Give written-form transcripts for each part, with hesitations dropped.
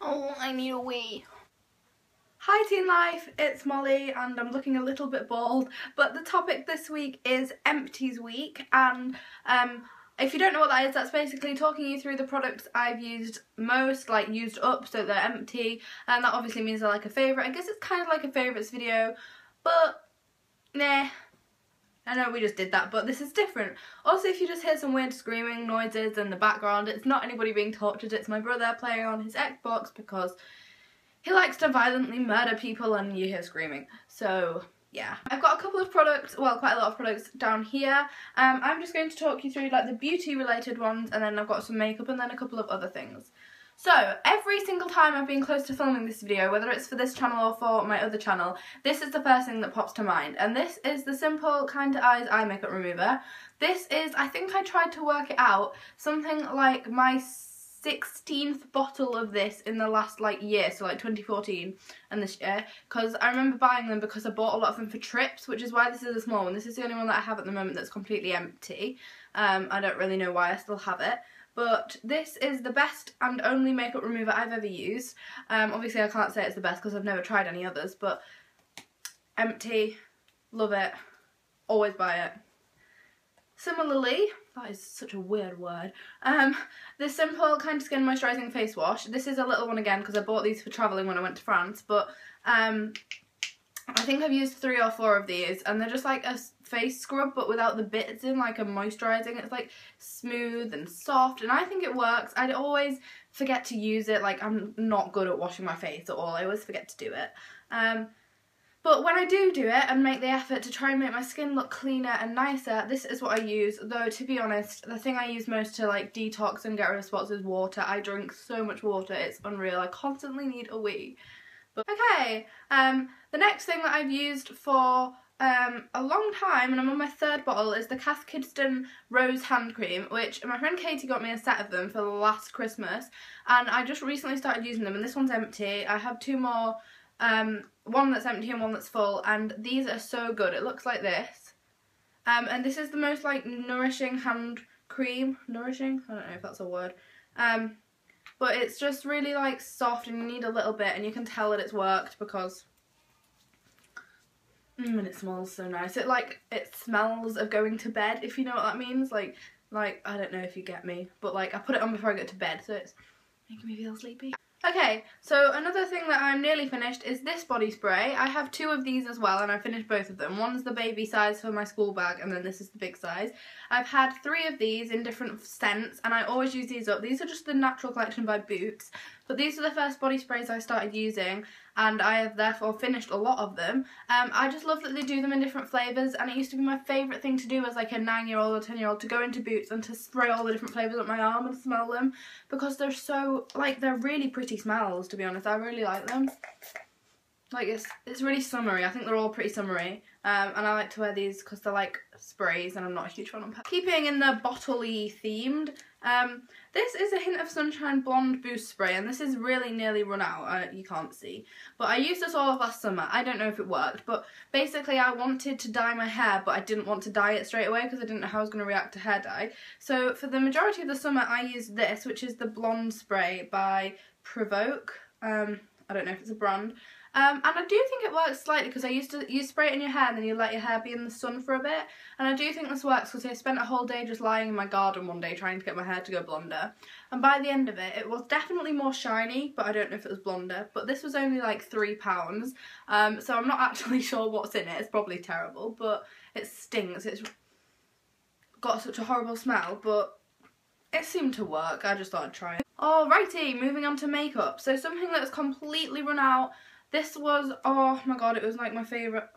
Oh, I need a wee. Hi Teen Life, it's Molly and I'm looking a little bit bald, but the topic this week is Empties Week, and if you don't know what that is, that's basically talking you through the products I've used most, like used up so they're empty, and that obviously means they're like a favourite. I guess it's kind of like a favourites video, but nah. I know we just did that, but this is different. Also, if you just hear some weird screaming noises in the background, it's not anybody being tortured, it's my brother playing on his Xbox because he likes to violently murder people and you hear screaming. So yeah, I've got a couple of products, well, quite a lot of products down here. I'm just going to talk you through like the beauty related ones, and then I've got some makeup and then a couple of other things. So every single time I've been close to filming this video, whether it's for this channel or for my other channel, this is the first thing that pops to mind, and this is the Simple Kind to Eyes eye makeup remover. This is, I think I tried to work it out, something like my 16th bottle of this in the last like year, so like 2014 and this year, because I remember buying them because I bought a lot of them for trips, which is why this is a small one. This is the only one that I have at the moment that's completely empty. I don't really know why I still have it, but this is the best and only makeup remover I've ever used. Obviously I can't say it's the best because I've never tried any others, but empty, love it, always buy it. Similarly, that is such a weird word, the Simple Kind of Skin Moisturising Face Wash. This is a little one again because I bought these for travelling when I went to France, but I think I've used 3 or 4 of these, and they're just like a face scrub but without the bits in, like a moisturising. It's like smooth and soft, and I think it works. I always forget to use it, like I'm not good at washing my face at all, I always forget to do it. But when I do it and make the effort to try and make my skin look cleaner and nicer, this is what I use. Though, to be honest, the thing I use most to like detox and get rid of spots is water. I drink so much water, it's unreal. I constantly need a wee. But okay, the next thing that I've used for a long time, and I'm on my 3rd bottle, is the Cath Kidston Rose Hand Cream, which my friend Katie got me a set of them for last Christmas, and I just recently started using them, and this one's empty. I have 2 more. One that's empty and one that's full, and these are so good. It looks like this, and this is the most like nourishing hand cream. Nourishing? I don't know if that's a word. But it's just really like soft, and you need a little bit, and you can tell that it's worked because and it smells so nice. It smells of going to bed, if you know what that means. Like I don't know if you get me, but like I put it on before I go to bed, so it's making me feel sleepy. Okay, so another thing that I'm nearly finished is this body spray. I have 2 of these as well, and I finished both of them. One's the baby size for my school bag, and then this is the big size. I've had 3 of these in different scents, and I always use these up. These are just the Natural Collection by Boots, but these are the first body sprays I started using, and I have therefore finished a lot of them. I just love that they do them in different flavours, and it used to be my favourite thing to do as like a 9-year-old or 10-year-old, to go into Boots and to spray all the different flavours up my arm and smell them, because they're so, like, they're really pretty smells, to be honest. I really like them. Like, it's really summery. I think they're all pretty summery, and I like to wear these because they're like sprays, and I'm not a huge fan of keeping in the bottle-y themed. This is a Hint of Sunshine Blonde Boost Spray, and this is really nearly run out. You can't see, but I used this all of last summer. I don't know if it worked, but basically I wanted to dye my hair, but I didn't want to dye it straight away because I didn't know how I was going to react to hair dye. So for the majority of the summer I used this, which is the Blonde Spray by Provoke. I don't know if it's a brand. And I do think it works slightly, because you spray it in your hair and then you let your hair be in the sun for a bit, and I do think this works because I spent a whole day just lying in my garden one day trying to get my hair to go blonder, and by the end of it, it was definitely more shiny, but I don't know if it was blonder. But this was only like £3, so I'm not actually sure what's in it. It's probably terrible, but it stinks. It's got such a horrible smell, but it seemed to work. I just thought I'd try it. Alrighty, moving on to makeup. So something that's completely run out. This was, oh my god, it was like my favourite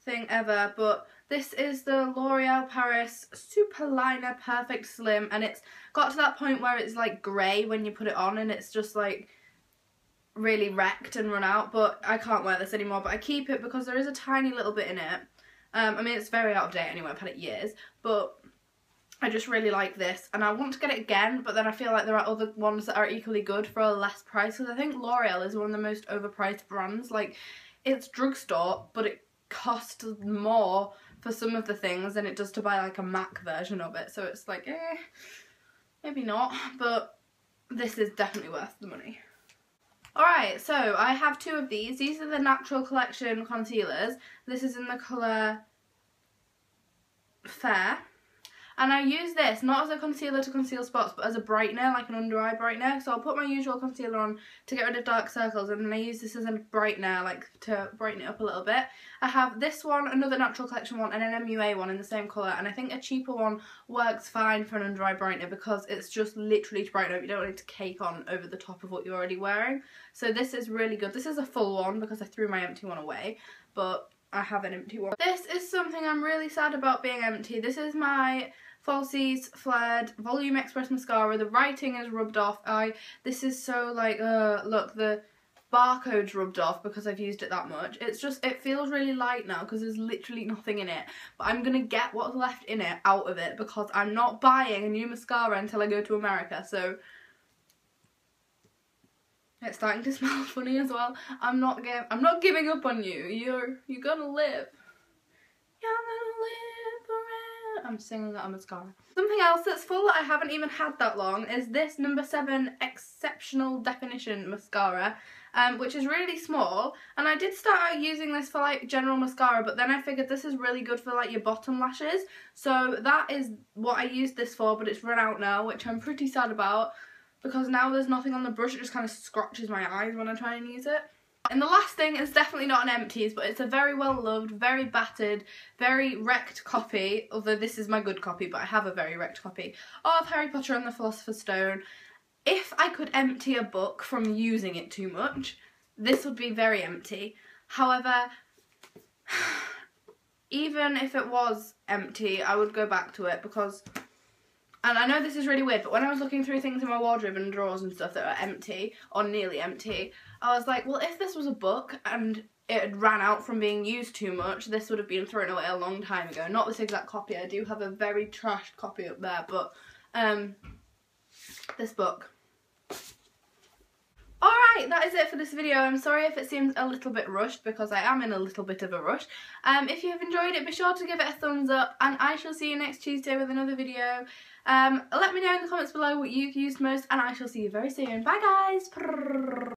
thing ever, but this is the L'Oreal Paris Super Liner Perfect Slim, and it's got to that point where it's like grey when you put it on, and it's just like really wrecked and run out, but I can't wear this anymore, but I keep it because there is a tiny little bit in it. I mean, it's very out of date anyway, I've had it years, but I just really like this, and I want to get it again, but then I feel like there are other ones that are equally good for a less price, because I think L'Oreal is one of the most overpriced brands. Like, it's drugstore, but it costs more for some of the things than it does to buy like a MAC version of it, so it's like, maybe not, but this is definitely worth the money. Alright, so I have two of these. These are the Natural Collection concealers. This is in the colour Fair. And I use this not as a concealer to conceal spots, but as a brightener, like an under eye brightener. So I'll put my usual concealer on to get rid of dark circles, and then I use this as a brightener, like to brighten it up a little bit. I have this one, another Natural Collection one, and an MUA one in the same colour. And I think a cheaper one works fine for an under eye brightener because it's just literally to brighten up. You don't want it to cake on over the top of what you're already wearing. So this is really good. This is a full one because I threw my empty one away, but I have an empty one. This is something I'm really sad about being empty. This is my Falsies Flared Volume Express Mascara. The writing is rubbed off. This is so like, look, the barcode's rubbed off because I've used it that much. It's just, it feels really light now because there's literally nothing in it. But I'm going to get what's left in it out of it because I'm not buying a new mascara until I go to America. So it's starting to smell funny as well. I'm not giving up on you. You're gonna live. You're gonna live forever. I'm singing that on mascara. Something else that's full that I haven't even had that long is this No. 7 Exceptional Definition Mascara, which is really small. And I did start out using this for like general mascara, but then I figured this is really good for like your bottom lashes. So that is what I used this for, but it's run out now, which I'm pretty sad about, because now there's nothing on the brush. It just kind of scratches my eyes when I try and use it. And the last thing is definitely not an Empties, but it's a very well loved, very battered, very wrecked copy, although this is my good copy, but I have a very wrecked copy, of Harry Potter and the Philosopher's Stone. If I could empty a book from using it too much, this would be very empty. However, even if it was empty, I would go back to it because, and I know this is really weird, but when I was looking through things in my wardrobe and drawers and stuff that are empty, or nearly empty, I was like, well, if this was a book and it had ran out from being used too much, this would have been thrown away a long time ago. Not this exact copy. I do have a very trashed copy up there, but this book. Alright, that is it for this video. I'm sorry if it seems a little bit rushed because I am in a little bit of a rush. If you have enjoyed it, be sure to give it a thumbs up, and I shall see you next Tuesday with another video. Let me know in the comments below what you've used most, and I shall see you very soon. Bye guys!